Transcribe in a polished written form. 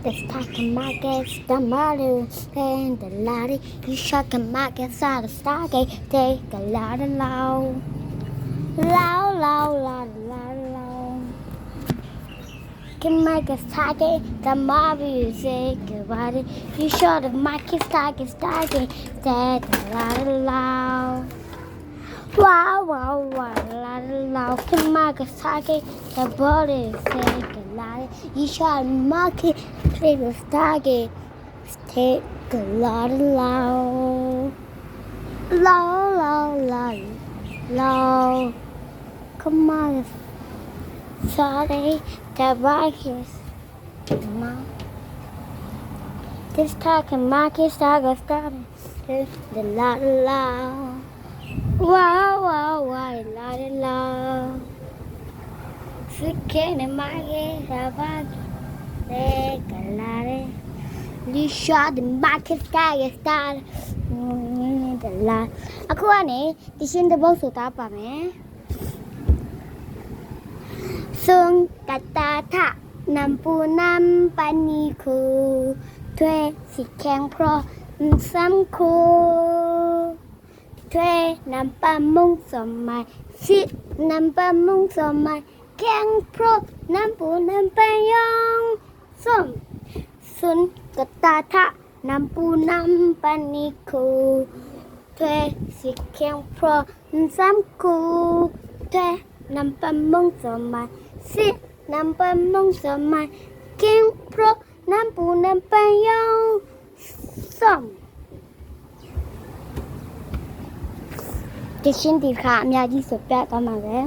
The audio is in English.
The stock market's the model and the lottery. You shot the markets out the stargate. Take a lot of low. Low. Can make a target, the mob you say goodbye. You shot the market's target. Take a lot of low. Wow, loud. Can make a target, the body say goodbye. You shot market, take a target. Take a lot of low. Low. Come on, sorry, the market. This talking market started. The lot of low. Wow, loud. Second the market, the market. Take a lot of. You shot the market started. The lot. Aku ni di sini tebal sudah apa me? Sung kata tak nampu nampaniku, tue si keng pro samku, tue nampamung somai si nampamung somai keng pro nampu nampayong som sun kata tak nampu nampaniku, tue si keng pro samku, tue nampamung somai si nampamung somai keng pro nampu nampayong som. ดิฉันตีขามีอาชีพสุดแปลกต่อมาเลย